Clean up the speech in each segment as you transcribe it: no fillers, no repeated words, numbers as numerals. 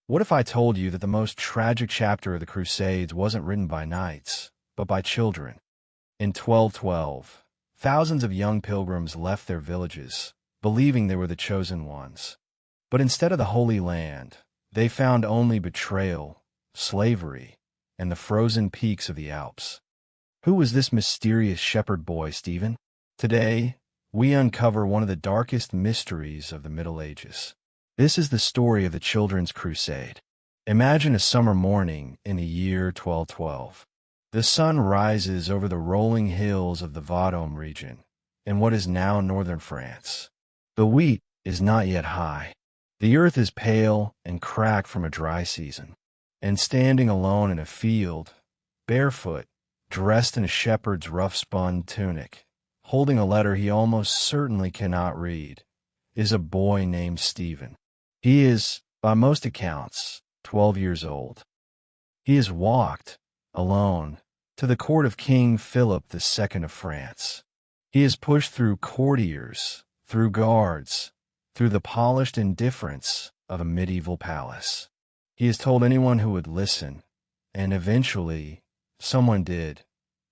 What if I told you that the most tragic chapter of the Crusades wasn't written by knights, but by children? In 1212, thousands of young pilgrims left their villages, believing they were the chosen ones. But instead of the Holy Land, they found only betrayal, slavery, and the frozen peaks of the Alps. Who was this mysterious shepherd boy, Stephen? Today, we uncover one of the darkest mysteries of the Middle Ages. This is the story of the Children's Crusade. Imagine a summer morning in the year 1212. The sun rises over the rolling hills of the Vendôme region, in what is now northern France. The wheat is not yet high. The earth is pale and cracked from a dry season. And standing alone in a field, barefoot, dressed in a shepherd's rough-spun tunic, holding a letter he almost certainly cannot read, is a boy named Stephen. He is, by most accounts, 12 years old. He has walked, alone, to the court of King Philip II of France. He has pushed through courtiers, through guards, through the polished indifference of a medieval palace. He has told anyone who would listen, and eventually, someone did,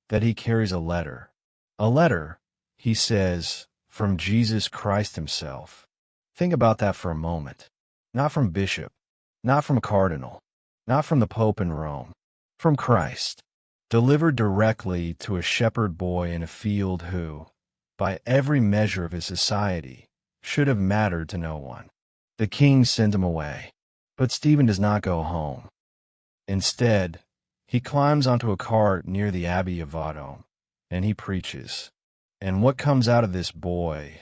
that he carries a letter. A letter, he says, from Jesus Christ himself. Think about that for a moment. Not from bishop, not from cardinal, not from the Pope in Rome, from Christ, delivered directly to a shepherd boy in a field who, by every measure of his society, should have mattered to no one. The king sent him away, but Stephen does not go home. Instead, he climbs onto a cart near the Abbey of Vendôme, and he preaches. And what comes out of this boy,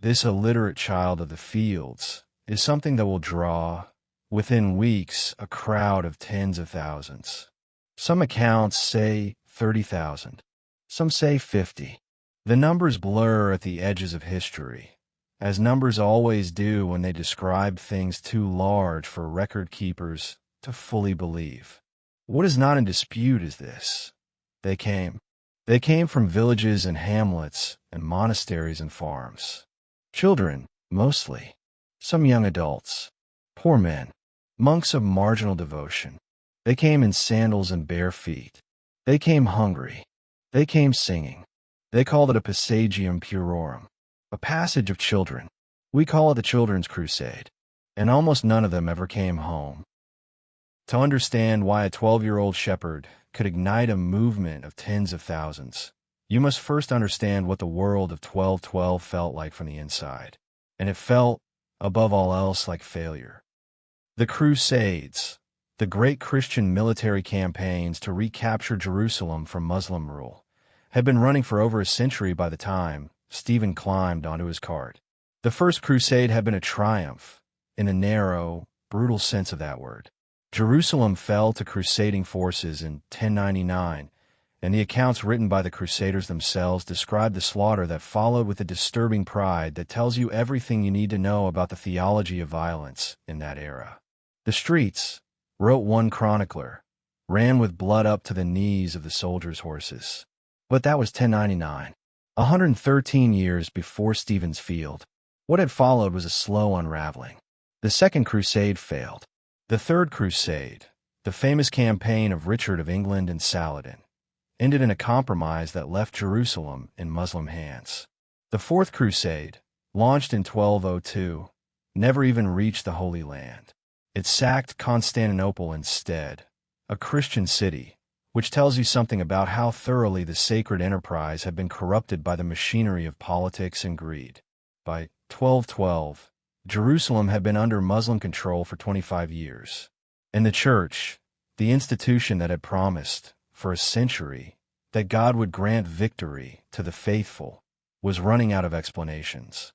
this illiterate child of the fields, is something that will draw, within weeks, a crowd of tens of thousands. Some accounts say 30,000. Some say 50. The numbers blur at the edges of history, as numbers always do when they describe things too large for record keepers to fully believe. What is not in dispute is this. They came. They came from villages and hamlets and monasteries and farms. Children, mostly. Some young adults. Poor men. Monks of marginal devotion. They came in sandals and bare feet. They came hungry. They came singing. They called it a passagium puerorum, a passage of children. We call it the Children's Crusade. And almost none of them ever came home. To understand why a 12-year-old shepherd could ignite a movement of tens of thousands, you must first understand what the world of 1212 felt like from the inside. And it felt, above all else, like failure. The Crusades, the great Christian military campaigns to recapture Jerusalem from Muslim rule, had been running for over a century by the time Stephen climbed onto his cart. The First Crusade had been a triumph, in a narrow, brutal sense of that word. Jerusalem fell to crusading forces in 1099, and the accounts written by the Crusaders themselves describe the slaughter that followed with a disturbing pride that tells you everything you need to know about the theology of violence in that era. The streets, wrote one chronicler, ran with blood up to the knees of the soldiers' horses. But that was 1099, 113 years before Stephen's field. What had followed was a slow unraveling. The Second Crusade failed. The Third Crusade, the famous campaign of Richard of England and Saladin, ended in a compromise that left Jerusalem in Muslim hands. The Fourth Crusade, launched in 1202, never even reached the Holy Land. It sacked Constantinople instead, a Christian city, which tells you something about how thoroughly the sacred enterprise had been corrupted by the machinery of politics and greed. By 1212, Jerusalem had been under Muslim control for 25 years, and the Church, the institution that had promised, for a century, that God would grant victory to the faithful, was running out of explanations.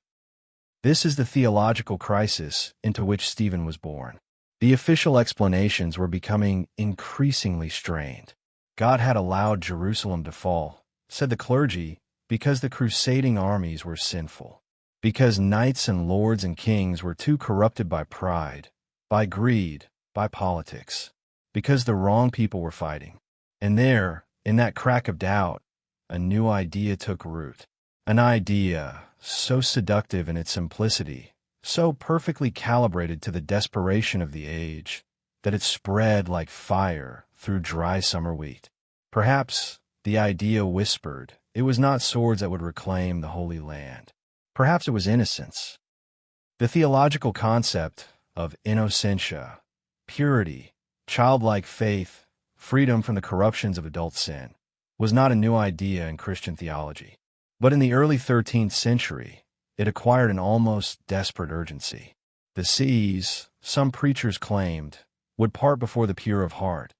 This is the theological crisis into which Stephen was born. The official explanations were becoming increasingly strained. God had allowed Jerusalem to fall, said the clergy, because the crusading armies were sinful. Because knights and lords and kings were too corrupted by pride, by greed, by politics. Because the wrong people were fighting. And there, in that crack of doubt, a new idea took root. An idea so seductive in its simplicity, so perfectly calibrated to the desperation of the age, that it spread like fire through dry summer wheat. Perhaps, the idea whispered, it was not swords that would reclaim the Holy Land. Perhaps it was innocence. The theological concept of innocentia, purity, childlike faith, freedom from the corruptions of adult sin, was not a new idea in Christian theology. But in the early 13th century, it acquired an almost desperate urgency. The seas, some preachers claimed, would part before the pure of heart,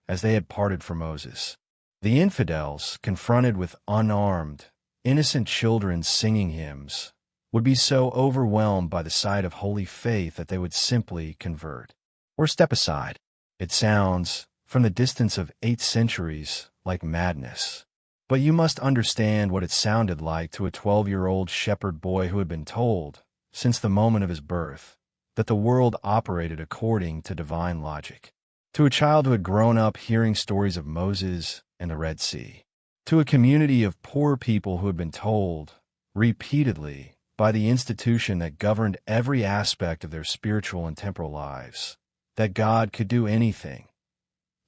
as they had parted for Moses. The infidels, confronted with unarmed, innocent children singing hymns, would be so overwhelmed by the sight of holy faith that they would simply convert, or step aside. It sounds, from the distance of 8 centuries, like madness. But you must understand what it sounded like to a 12-year-old shepherd boy who had been told, since the moment of his birth, that the world operated according to divine logic. To a child who had grown up hearing stories of Moses and the Red Sea. To a community of poor people who had been told, repeatedly, by the institution that governed every aspect of their spiritual and temporal lives, that God could do anything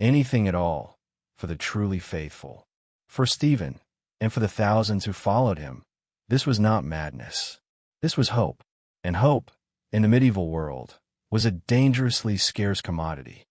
at all, for the truly faithful. For Stephen, and for the thousands who followed him, this was not madness. This was hope. And hope, in the medieval world, was a dangerously scarce commodity.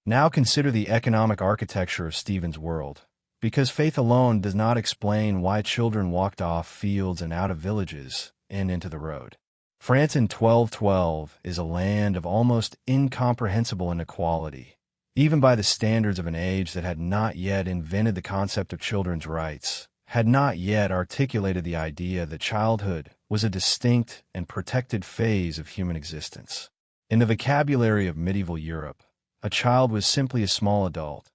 Now consider the economic architecture of Stephen's world, because faith alone does not explain why children walked off fields and out of villages and into the road. France in 1212 is a land of almost incomprehensible inequality, even by the standards of an age that had not yet invented the concept of children's rights, had not yet articulated the idea that childhood was a distinct and protected phase of human existence. In the vocabulary of medieval Europe, a child was simply a small adult,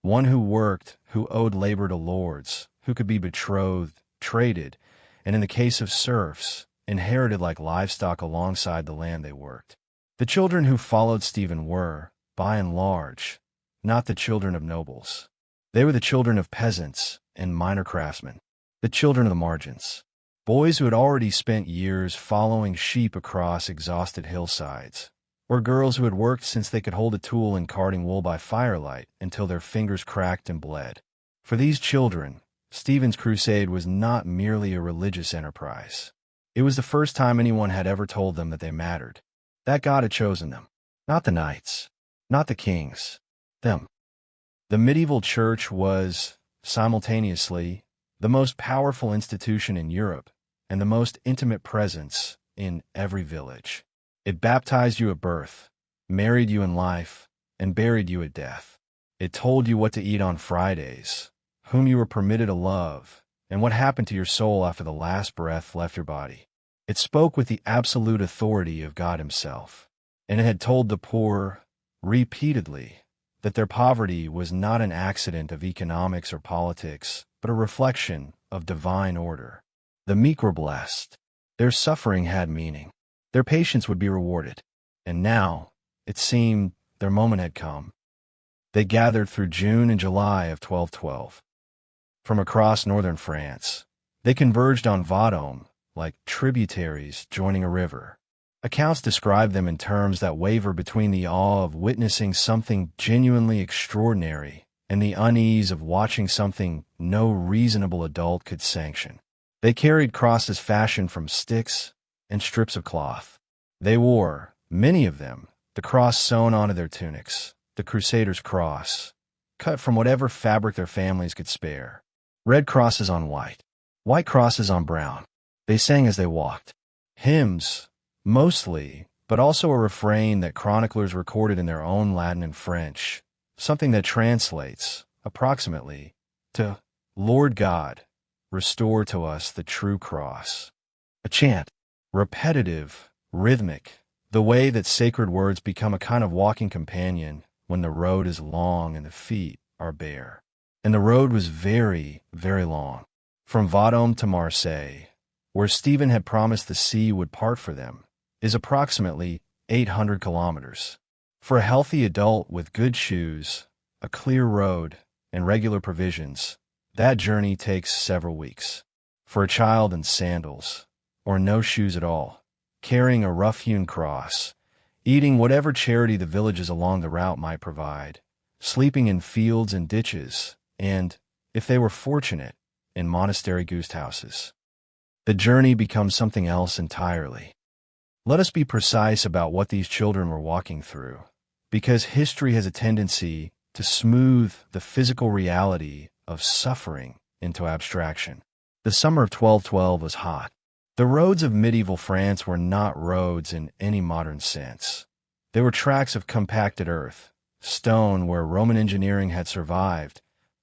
one who worked, who owed labor to lords, who could be betrothed, traded, and in the case of serfs, inherited like livestock alongside the land they worked. The children who followed Stephen were, by and large, not the children of nobles. They were the children of peasants and minor craftsmen, the children of the margins, boys who had already spent years following sheep across exhausted hillsides, or girls who had worked since they could hold a tool in carding wool by firelight until their fingers cracked and bled. For these children, Stephen's crusade was not merely a religious enterprise. It was the first time anyone had ever told them that they mattered, that God had chosen them, not the knights, not the kings, them. The medieval church was, simultaneously, the most powerful institution in Europe and the most intimate presence in every village. It baptized you at birth, married you in life, and buried you at death. It told you what to eat on Fridays, whom you were permitted to love, and what happened to your soul after the last breath left your body. It spoke with the absolute authority of God himself, and it had told the poor, repeatedly, that their poverty was not an accident of economics or politics, but a reflection of divine order. The meek were blessed. Their suffering had meaning. Their patience would be rewarded. And now, it seemed, their moment had come. They gathered through June and July of 1212. From across northern France, they converged on Vendôme, like tributaries joining a river. Accounts describe them in terms that waver between the awe of witnessing something genuinely extraordinary and the unease of watching something no reasonable adult could sanction. They carried crosses fashioned from sticks and strips of cloth. They wore, many of them, the cross sewn onto their tunics, the Crusader's cross, cut from whatever fabric their families could spare. Red crosses on white crosses on brown. They sang as they walked. Hymns, mostly, but also a refrain that chroniclers recorded in their own Latin and French, something that translates, approximately, to Lord God, restore to us the true cross. A chant, repetitive, rhythmic, the way that sacred words become a kind of walking companion when the road is long and the feet are bare. And the road was very, very long. From Vendôme to Marseille, where Stephen had promised the sea would part for them, is approximately 800 kilometers. For a healthy adult with good shoes, a clear road, and regular provisions, that journey takes several weeks. For a child in sandals, or no shoes at all, carrying a rough-hewn cross, eating whatever charity the villages along the route might provide, sleeping in fields and ditches, and, if they were fortunate, in monastery guest houses. The journey becomes something else entirely. Let us be precise about what these children were walking through, because history has a tendency to smooth the physical reality of suffering into abstraction. The summer of 1212 was hot. The roads of medieval France were not roads in any modern sense. They were tracks of compacted earth, stone where Roman engineering had survived,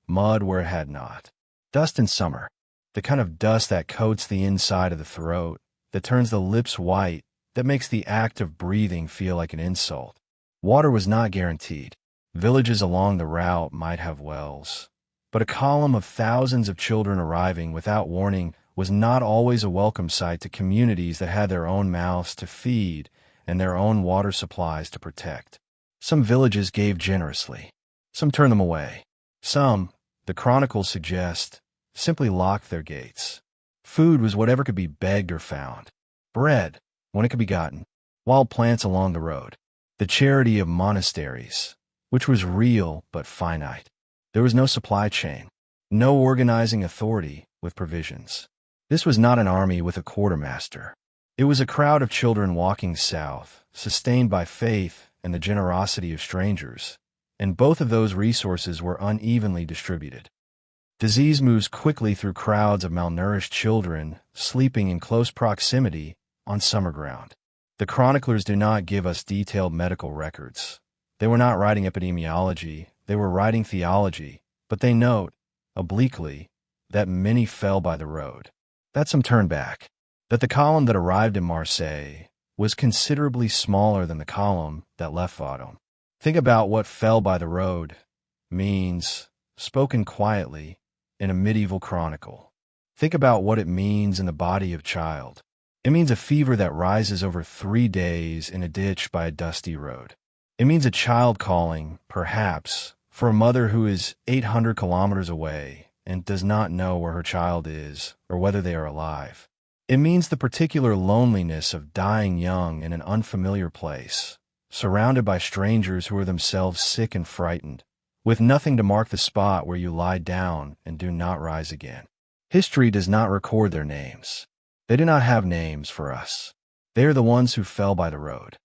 mud where it had not. Dust in summer, the kind of dust that coats the inside of the throat, that turns the lips white, that makes the act of breathing feel like an insult. Water was not guaranteed. Villages along the route might have wells, but a column of thousands of children arriving without warning was not always a welcome sight to communities that had their own mouths to feed and their own water supplies to protect. Some villages gave generously. Some turned them away. Some, the chronicles suggest, simply locked their gates. Food was whatever could be begged or found. Bread, when it could be gotten. Wild plants along the road. The charity of monasteries, which was real but finite. There was no supply chain, no organizing authority with provisions. This was not an army with a quartermaster. It was a crowd of children walking south, sustained by faith and the generosity of strangers, and both of those resources were unevenly distributed. Disease moves quickly through crowds of malnourished children sleeping in close proximity on summer ground. The chroniclers do not give us detailed medical records. They were not writing epidemiology, they were writing theology, but they note, obliquely, that many fell by the road, that some turned back, that the column that arrived in Marseille was considerably smaller than the column that left Vendôme. Think about what fell by the road means, spoken quietly, in a medieval chronicle. Think about what it means in the body of a child. It means a fever that rises over 3 days in a ditch by a dusty road. It means a child calling, perhaps, for a mother who is 800 kilometers away and does not know where her child is or whether they are alive. It means the particular loneliness of dying young in an unfamiliar place, surrounded by strangers who are themselves sick and frightened, with nothing to mark the spot where you lie down and do not rise again. History does not record their names. They do not have names for us. They are the ones who fell by the road.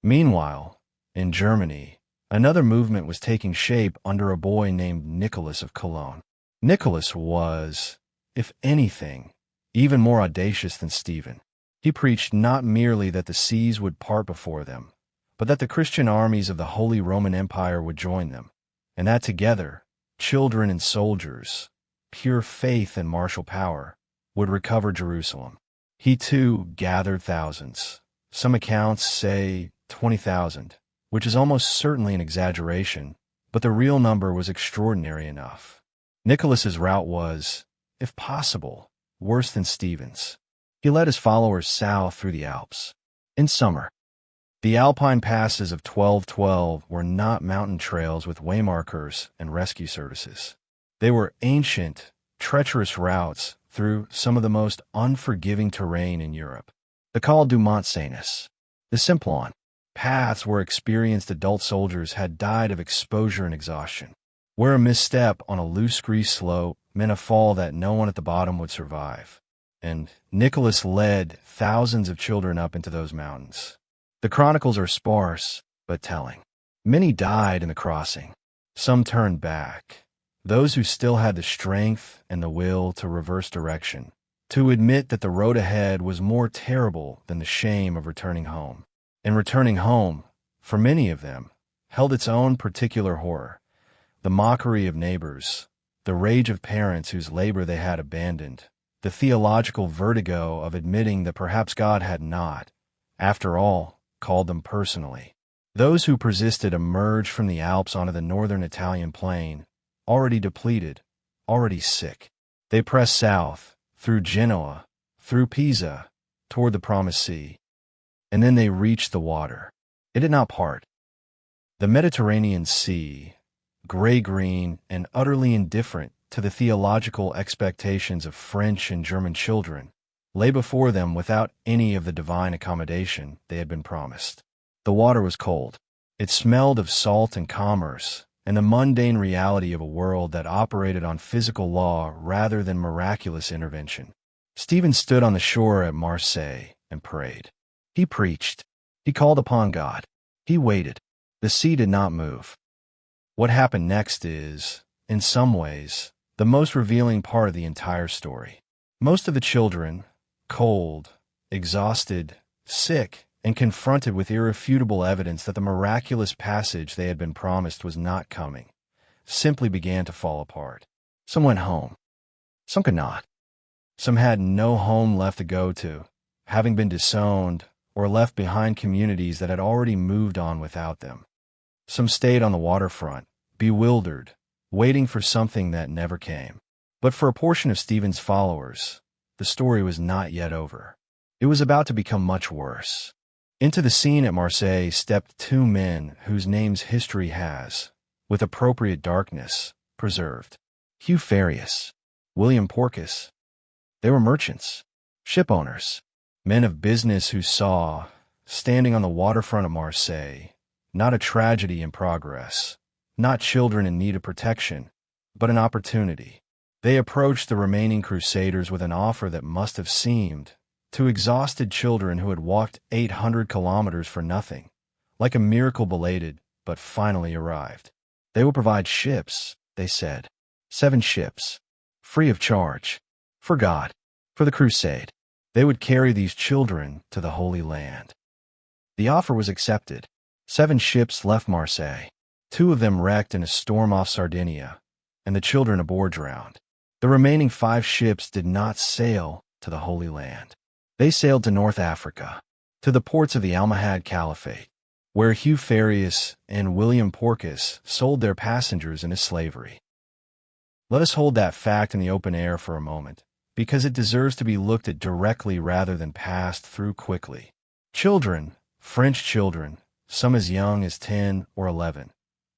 Meanwhile, in Germany, another movement was taking shape under a boy named Nicholas of Cologne. Nicholas was, if anything, even more audacious than Stephen. He preached not merely that the seas would part before them, but that the Christian armies of the Holy Roman Empire would join them, and that together, children and soldiers, pure faith and martial power, would recover Jerusalem. He too gathered thousands. Some accounts say 20,000, which is almost certainly an exaggeration, but the real number was extraordinary enough. Nicholas's route was, if possible, worse than Stephen's. He led his followers south through the Alps. In summer, the Alpine passes of 1212 were not mountain trails with waymarkers and rescue services. They were ancient, treacherous routes through some of the most unforgiving terrain in Europe. The Col du Mont Cenis, the Simplon, paths where experienced adult soldiers had died of exposure and exhaustion, where a misstep on a loose grease slope meant a fall that no one at the bottom would survive. And Nicholas led thousands of children up into those mountains. The chronicles are sparse, but telling. Many died in the crossing. Some turned back. Those who still had the strength and the will to reverse direction, to admit that the road ahead was more terrible than the shame of returning home. And returning home, for many of them, held its own particular horror. The mockery of neighbors, the rage of parents whose labor they had abandoned, the theological vertigo of admitting that perhaps God had not, after all, called them personally. Those who persisted emerged from the Alps onto the northern Italian plain, already depleted, already sick. They pressed south, through Genoa, through Pisa, toward the Promised Sea. And then they reached the water. It did not part. The Mediterranean Sea, gray-green and utterly indifferent to the theological expectations of French and German children, lay before them without any of the divine accommodation they had been promised. The water was cold. It smelled of salt and commerce, and the mundane reality of a world that operated on physical law rather than miraculous intervention. Stephen stood on the shore at Marseille and prayed. He preached. He called upon God. He waited. The sea did not move. What happened next is, in some ways, the most revealing part of the entire story. Most of the children, cold, exhausted, sick, and confronted with irrefutable evidence that the miraculous passage they had been promised was not coming, simply began to fall apart. Some went home. Some could not. Some had no home left to go to, having been disowned or left behind communities that had already moved on without them. Some stayed on the waterfront, bewildered, waiting for something that never came. But for a portion of Stephen's followers, the story was not yet over. It was about to become much worse. Into the scene at Marseille stepped two men whose names history has, with appropriate darkness, preserved. Hugh Farius, William Porcus. They were merchants, ship owners, men of business who saw, standing on the waterfront of Marseille, not a tragedy in progress, not children in need of protection, but an opportunity. They approached the remaining crusaders with an offer that must have seemed, to exhausted children who had walked 800 kilometers for nothing, like a miracle belated, but finally arrived. They will provide ships, they said. 7 ships, free of charge, for God, for the crusade. They would carry these children to the Holy Land. The offer was accepted. 7 ships left Marseille. 2 of them wrecked in a storm off Sardinia, and the children aboard drowned. The remaining 5 ships did not sail to the Holy Land. They sailed to North Africa, to the ports of the Almohad Caliphate, where Hugh Farius and William Porcus sold their passengers into slavery. Let us hold that fact in the open air for a moment, because it deserves to be looked at directly rather than passed through quickly. Children, French children, some as young as 10 or 11,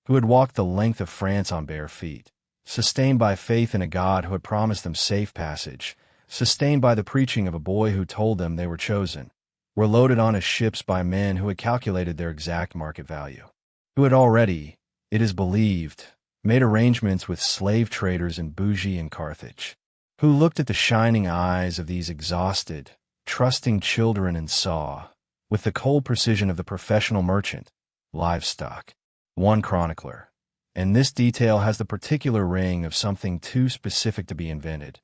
who had walked the length of France on bare feet, sustained by faith in a God who had promised them safe passage, sustained by the preaching of a boy who told them they were chosen, were loaded onto ships by men who had calculated their exact market value, who had already, it is believed, made arrangements with slave traders in Bougie and Carthage, who looked at the shining eyes of these exhausted, trusting children and saw, with the cold precision of the professional merchant, livestock. One chronicler, and this detail has the particular ring of something too specific to be invented,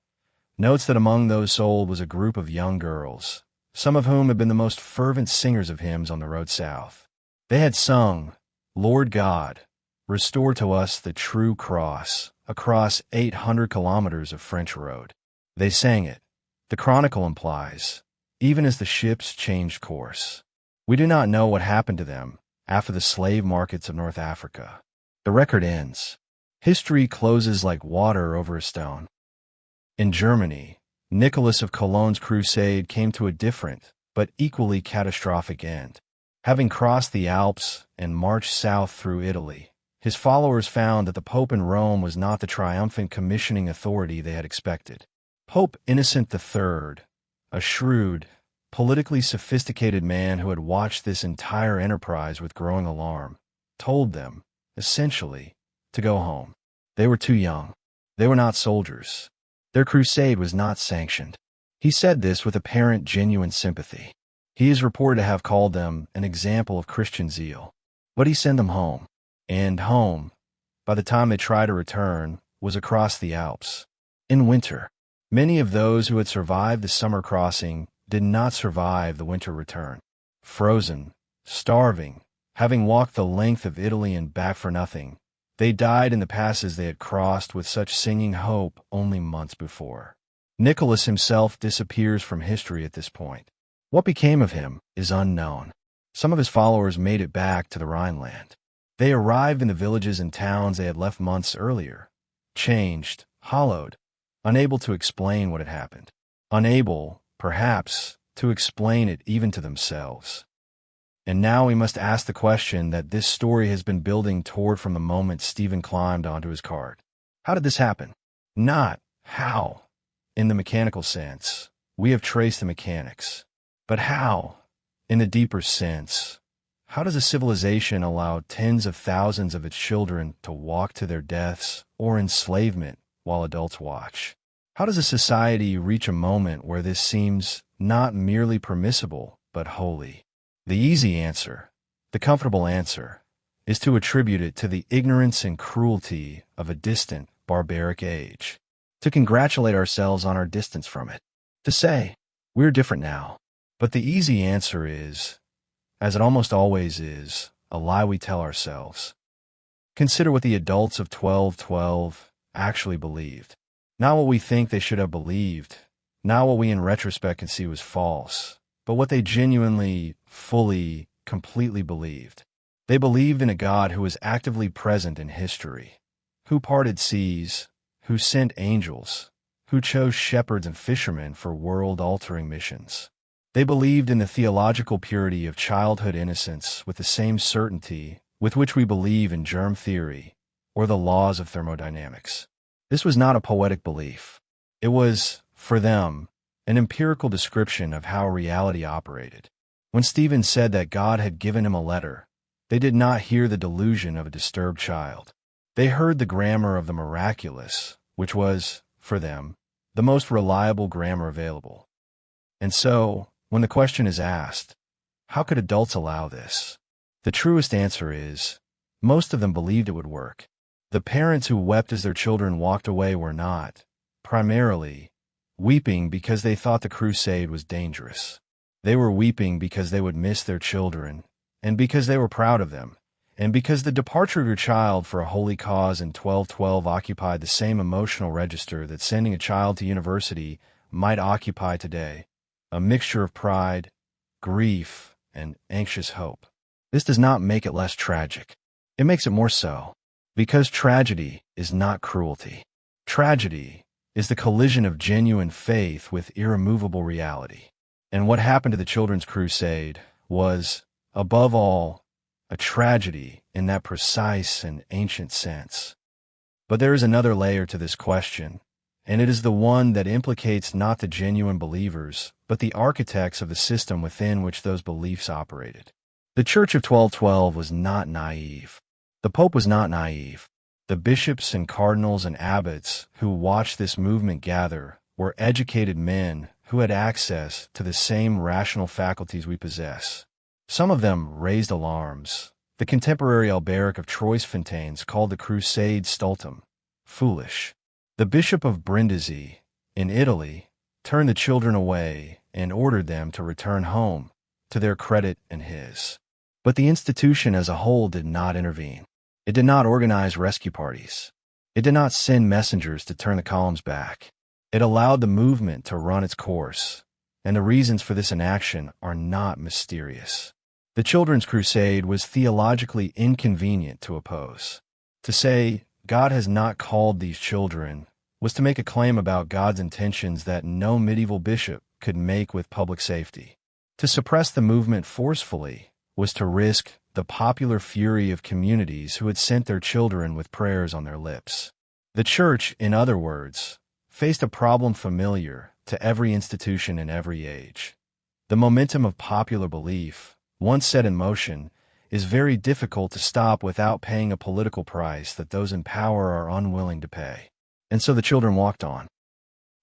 notes that among those sold was a group of young girls, some of whom had been the most fervent singers of hymns on the road south. They had sung, "Lord God, restore to us the true cross," across 800 kilometers of French road. They sang it, the chronicle implies, even as the ships changed course. We do not know what happened to them after the slave markets of North Africa. The record ends. History closes like water over a stone. In Germany, Nicholas of Cologne's crusade came to a different, but equally catastrophic end. Having crossed the Alps and marched south through Italy, his followers found that the Pope in Rome was not the triumphant commissioning authority they had expected. Pope Innocent III, a shrewd, politically sophisticated man who had watched this entire enterprise with growing alarm, told them, essentially, to go home. They were too young. They were not soldiers. Their crusade was not sanctioned. He said this with apparent genuine sympathy. He is reported to have called them an example of Christian zeal. But he sent them home. And home, by the time they tried to return, was across the Alps. In winter, many of those who had survived the summer crossing did not survive the winter return. Frozen, starving, having walked the length of Italy and back for nothing, they died in the passes they had crossed with such singing hope only months before. Nicholas himself disappears from history at this point. What became of him is unknown. Some of his followers made it back to the Rhineland. They arrived in the villages and towns they had left months earlier, changed, hollowed, unable to explain what had happened, unable, perhaps, to explain it even to themselves. And now we must ask the question that this story has been building toward from the moment Stephen climbed onto his cart. How did this happen? Not how, in the mechanical sense. We have traced the mechanics. But how, in the deeper sense? How does a civilization allow tens of thousands of its children to walk to their deaths or enslavement while adults watch? How does a society reach a moment where this seems not merely permissible, but holy? The easy answer, the comfortable answer, is to attribute it to the ignorance and cruelty of a distant, barbaric age, to congratulate ourselves on our distance from it, to say, we're different now. But the easy answer is, as it almost always is, a lie we tell ourselves. Consider what the adults of 1212 actually believed. Not what we think they should have believed, not what we in retrospect can see was false, but what they genuinely, fully, completely believed. They believed in a God who was actively present in history, who parted seas, who sent angels, who chose shepherds and fishermen for world-altering missions. They believed in the theological purity of childhood innocence with the same certainty with which we believe in germ theory or the laws of thermodynamics. This was not a poetic belief. It was, for them, an empirical description of how reality operated. When Stephen said that God had given him a letter, they did not hear the delusion of a disturbed child. They heard the grammar of the miraculous, which was, for them, the most reliable grammar available. And so, when the question is asked, how could adults allow this? The truest answer is, most of them believed it would work. The parents who wept as their children walked away were not, primarily, weeping because they thought the crusade was dangerous. They were weeping because they would miss their children, and because they were proud of them, and because the departure of your child for a holy cause in 1212 occupied the same emotional register that sending a child to university might occupy today. A mixture of pride, grief, and anxious hope. This does not make it less tragic. It makes it more so. Because tragedy is not cruelty. Tragedy is the collision of genuine faith with irremovable reality. And what happened to the Children's Crusade was, above all, a tragedy in that precise and ancient sense. But there is another layer to this question, and it is the one that implicates not the genuine believers, but the architects of the system within which those beliefs operated. The Church of 1212 was not naive. The Pope was not naive. The bishops and cardinals and abbots who watched this movement gather were educated men who had access to the same rational faculties we possess. Some of them raised alarms. The contemporary Alberic of Troyes-Fontaines called the Crusade stultum, foolish. The Bishop of Brindisi, in Italy, turned the children away and ordered them to return home, to their credit and his. But the institution as a whole did not intervene. It did not organize rescue parties. It did not send messengers to turn the columns back. It allowed the movement to run its course, and the reasons for this inaction are not mysterious. The Children's Crusade was theologically inconvenient to oppose. To say, God has not called these children, was to make a claim about God's intentions that no medieval bishop could make with public safety. To suppress the movement forcefully was to risk the popular fury of communities who had sent their children with prayers on their lips. The Church, in other words, faced a problem familiar to every institution in every age. The momentum of popular belief, once set in motion, is very difficult to stop without paying a political price that those in power are unwilling to pay. And so the children walked on.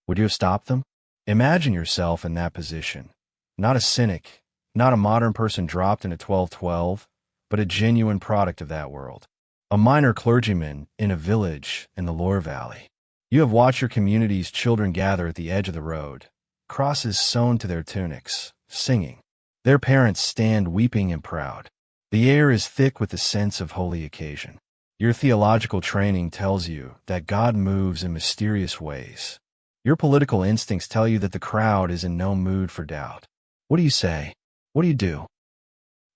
Would you have stopped them? Imagine yourself in that position. Not a cynic, not a modern person dropped into 1212, but a genuine product of that world. A minor clergyman in a village in the Loire Valley. You have watched your community's children gather at the edge of the road, crosses sewn to their tunics, singing. Their parents stand weeping and proud. The air is thick with the sense of holy occasion. Your theological training tells you that God moves in mysterious ways. Your political instincts tell you that the crowd is in no mood for doubt. What do you say? What do you do?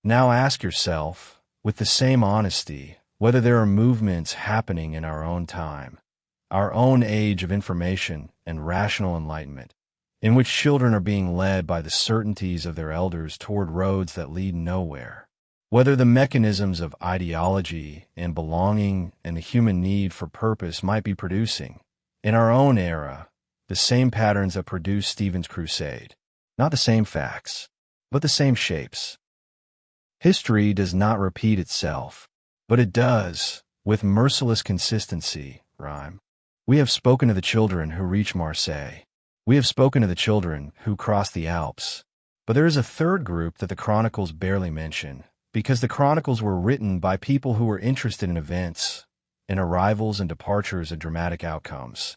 Now ask yourself, with the same honesty, whether there are movements happening in our own time, our own age of information and rational enlightenment, in which children are being led by the certainties of their elders toward roads that lead nowhere. Whether the mechanisms of ideology and belonging and the human need for purpose might be producing, in our own era, the same patterns that produced Stephen's crusade. Not the same facts, but the same shapes. History does not repeat itself, but it does, with merciless consistency, rhyme. We have spoken to the children who reach Marseille. We have spoken to the children who cross the Alps. But there is a third group that the chronicles barely mention, because the chronicles were written by people who were interested in events, in arrivals and departures and dramatic outcomes,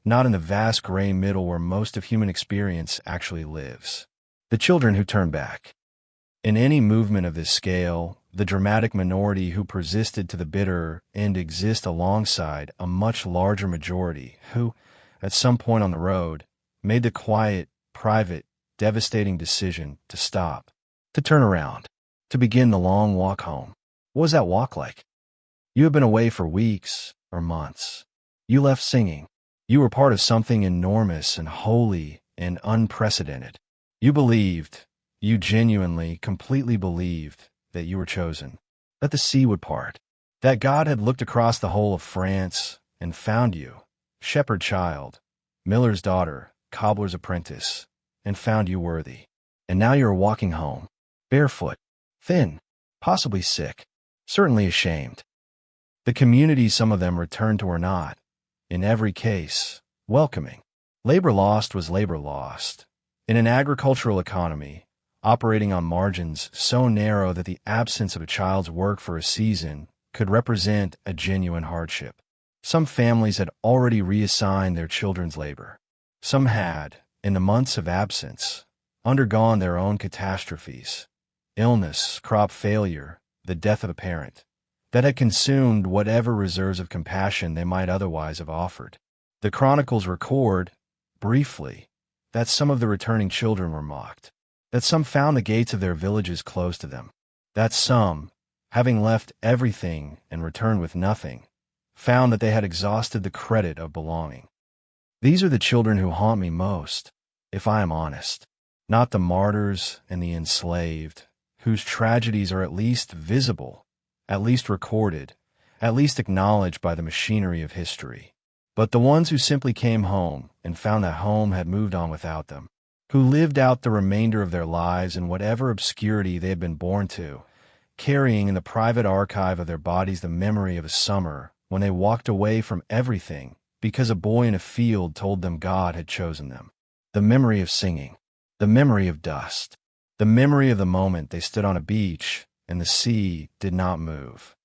not in the vast gray middle where most of human experience actually lives. The children who turn back. In any movement of this scale, the dramatic minority who persisted to the bitter end exist alongside a much larger majority who, at some point on the road, made the quiet, private, devastating decision to stop, to turn around, to begin the long walk home. What was that walk like? You have been away for weeks or months. You left singing. You were part of something enormous and holy and unprecedented. You believed, you genuinely, completely believed that you were chosen, that the sea would part, that God had looked across the whole of France and found you, shepherd child, miller's daughter, cobbler's apprentice, and found you worthy. And now you are walking home, barefoot, thin, possibly sick, certainly ashamed. The community some of them returned to were not, in every case, welcoming. Labor lost was labor lost. In an agricultural economy, operating on margins so narrow that the absence of a child's work for a season could represent a genuine hardship. Some families had already reassigned their children's labor. Some had, in the months of absence, undergone their own catastrophes, illness, crop failure, the death of a parent, that had consumed whatever reserves of compassion they might otherwise have offered. The chronicles record, briefly, that some of the returning children were mocked, that some found the gates of their villages closed to them, that some, having left everything and returned with nothing, found that they had exhausted the credit of belonging. These are the children who haunt me most, if I am honest, not the martyrs and the enslaved, whose tragedies are at least visible, at least recorded, at least acknowledged by the machinery of history, but the ones who simply came home and found that home had moved on without them, who lived out the remainder of their lives in whatever obscurity they had been born to, carrying in the private archive of their bodies the memory of a summer when they walked away from everything because a boy in a field told them God had chosen them. The memory of singing, the memory of dust, the memory of the moment they stood on a beach and the sea did not move.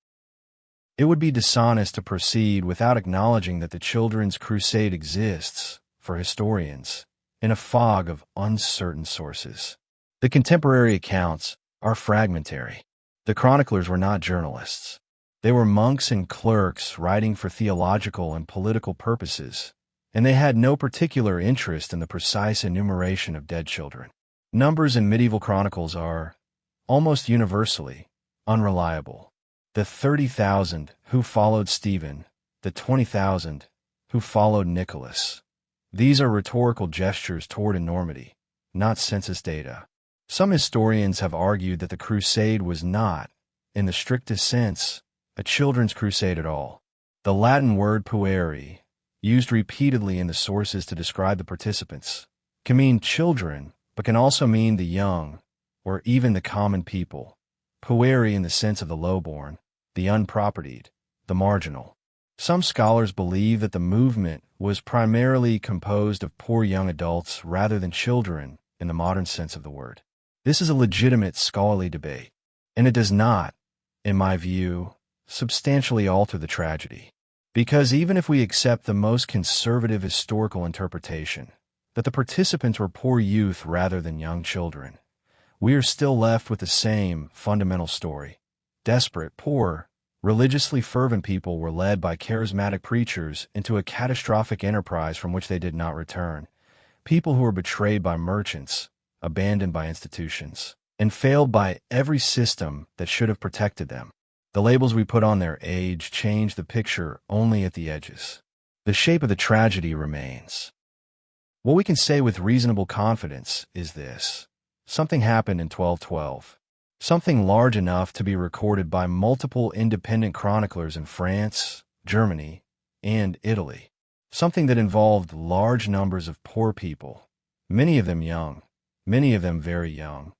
It would be dishonest to proceed without acknowledging that the children's crusade exists, for historians, in a fog of uncertain sources. The contemporary accounts are fragmentary. The chroniclers were not journalists. They were monks and clerks writing for theological and political purposes, and they had no particular interest in the precise enumeration of dead children. Numbers in medieval chronicles are, almost universally, unreliable. The 30,000 who followed Stephen, the 20,000 who followed Nicholas. These are rhetorical gestures toward enormity, not census data. Some historians have argued that the crusade was not, in the strictest sense, a children's crusade at all. The Latin word pueri, used repeatedly in the sources to describe the participants, can mean children, but can also mean the young, or even the common people. Pueri in the sense of the lowborn, the unpropertied, the marginal. Some scholars believe that the movement was primarily composed of poor young adults rather than children in the modern sense of the word. This is a legitimate scholarly debate, and it does not, in my view, substantially alter the tragedy. Because even if we accept the most conservative historical interpretation, that the participants were poor youth rather than young children, we are still left with the same fundamental story. Desperate, poor, religiously fervent people were led by charismatic preachers into a catastrophic enterprise from which they did not return. People who were betrayed by merchants, abandoned by institutions, and failed by every system that should have protected them. The labels we put on their age change the picture only at the edges. The shape of the tragedy remains. What we can say with reasonable confidence is this. Something happened in 1212. Something large enough to be recorded by multiple independent chroniclers in France, Germany, and Italy. Something that involved large numbers of poor people, many of them young, many of them very young,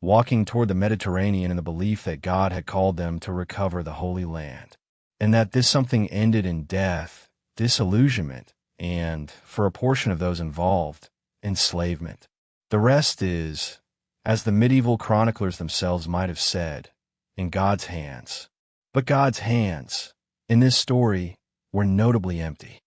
walking toward the Mediterranean in the belief that God had called them to recover the Holy Land, and that this something ended in death, disillusionment, and, for a portion of those involved, enslavement. The rest is, as the medieval chroniclers themselves might have said, in God's hands. But God's hands, in this story, were notably empty.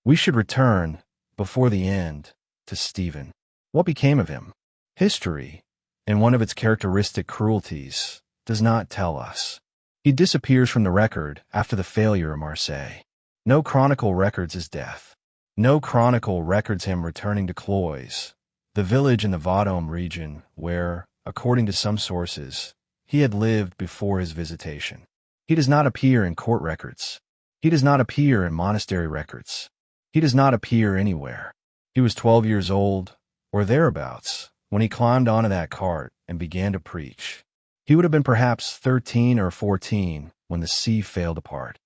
We should return, before the end, to Stephen. What became of him? History, in one of its characteristic cruelties, does not tell us. He disappears from the record after the failure of Marseille. No chronicle records his death. No chronicle records him returning to Cloyes, the village in the Vendôme region where, according to some sources, he had lived before his visitation. He does not appear in court records. He does not appear in monastery records. He does not appear anywhere. He was 12 years old, or thereabouts, when he climbed onto that cart and began to preach. He would have been perhaps 13 or 14 when the sea failed apart.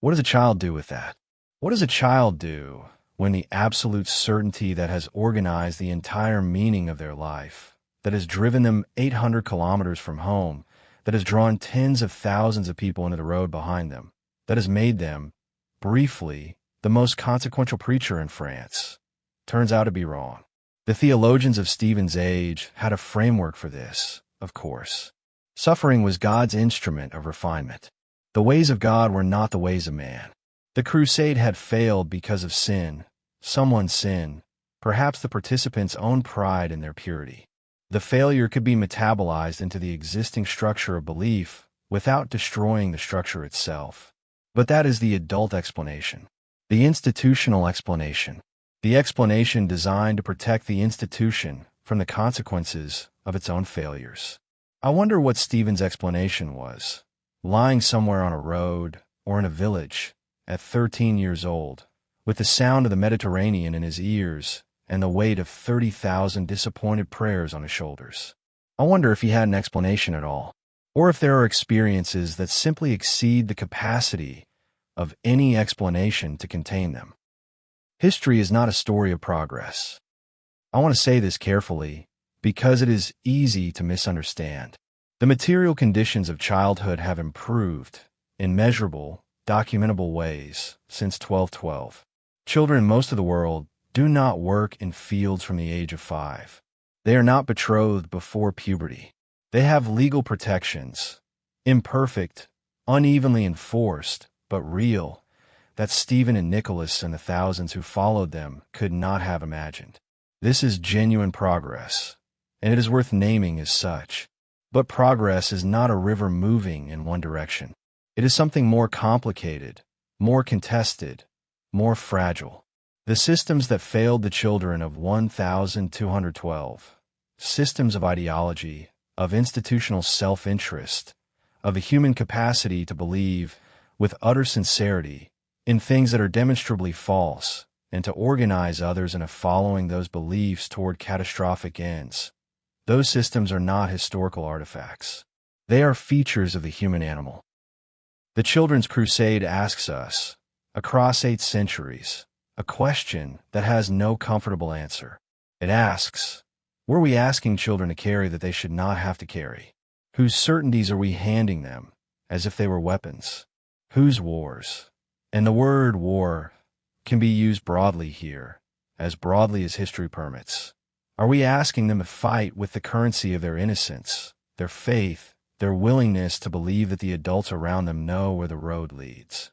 What does a child do with that? What does a child do when the absolute certainty that has organized the entire meaning of their life, that has driven them 800 kilometers from home, that has drawn tens of thousands of people into the road behind them, that has made them, briefly, the most consequential preacher in France, turns out to be wrong? The theologians of Stephen's age had a framework for this, of course. Suffering was God's instrument of refinement. The ways of God were not the ways of man. The crusade had failed because of sin, someone's sin, perhaps the participants' own pride in their purity. The failure could be metabolized into the existing structure of belief without destroying the structure itself. But that is the adult explanation, the institutional explanation, the explanation designed to protect the institution from the consequences of its own failures. I wonder what Stephen's explanation was, lying somewhere on a road or in a village at 13 years old, with the sound of the Mediterranean in his ears and the weight of 30,000 disappointed prayers on his shoulders. I wonder if he had an explanation at all, or if there are experiences that simply exceed the capacity of any explanation to contain them. History is not a story of progress. I want to say this carefully because it is easy to misunderstand. The material conditions of childhood have improved in measurable, documentable ways since 1212. Children in most of the world do not work in fields from the age of 5. They are not betrothed before puberty. They have legal protections, imperfect, unevenly enforced, but real, that Stephen and Nicholas and the thousands who followed them could not have imagined. This is genuine progress, and it is worth naming as such. But progress is not a river moving in one direction. It is something more complicated, more contested, more fragile. The systems that failed the children of 1212, systems of ideology, of institutional self-interest, of a human capacity to believe, with utter sincerity, in things that are demonstrably false, and to organize others in a following those beliefs toward catastrophic ends. Those systems are not historical artifacts. They are features of the human animal. The Children's Crusade asks us, across 8 centuries, a question that has no comfortable answer. It asks, were we asking children to carry that they should not have to carry? Whose certainties are we handing them, as if they were weapons? Whose wars? And the word war can be used broadly here, as broadly as history permits. Are we asking them to fight with the currency of their innocence, their faith, their willingness to believe that the adults around them know where the road leads?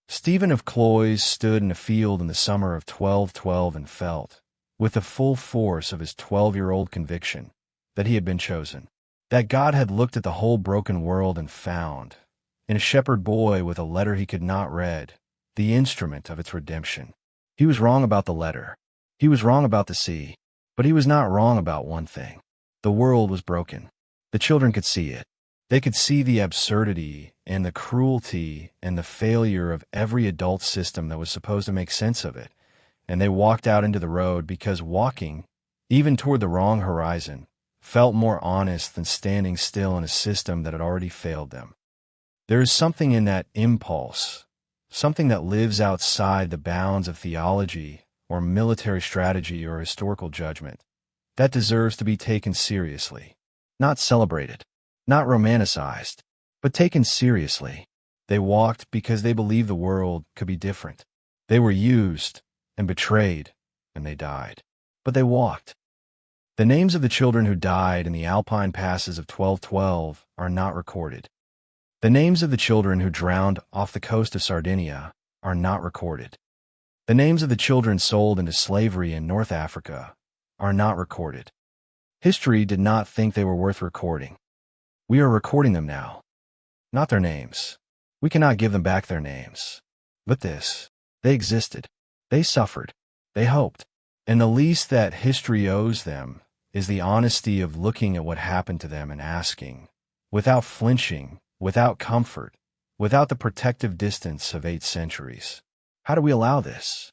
Stephen of Cloyes stood in a field in the summer of 1212 and felt, with the full force of his 12-year-old conviction, that he had been chosen, that God had looked at the whole broken world and found, in a shepherd boy with a letter he could not read, the instrument of its redemption. He was wrong about the letter. He was wrong about the sea. But he was not wrong about one thing. The world was broken. The children could see it. They could see the absurdity and the cruelty and the failure of every adult system that was supposed to make sense of it. And they walked out into the road because walking, even toward the wrong horizon, felt more honest than standing still in a system that had already failed them. There is something in that impulse, something that lives outside the bounds of theology or military strategy or historical judgment, that deserves to be taken seriously. Not celebrated, not romanticized, but taken seriously. They walked because they believed the world could be different. They were used and betrayed, and they died. But they walked. The names of the children who died in the Alpine passes of 1212 are not recorded. The names of the children who drowned off the coast of Sardinia are not recorded. The names of the children sold into slavery in North Africa are not recorded. History did not think they were worth recording. We are recording them now. Not their names. We cannot give them back their names. But this, they existed. They suffered. They hoped. And the least that history owes them is the honesty of looking at what happened to them and asking, without flinching, without comfort, without the protective distance of 8 centuries, how do we allow this?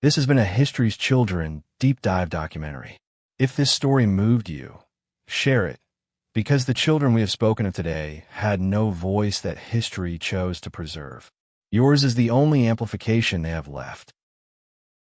This has been a History's Children deep dive documentary. If this story moved you, share it, because the children we have spoken of today had no voice that history chose to preserve. Yours is the only amplification they have left.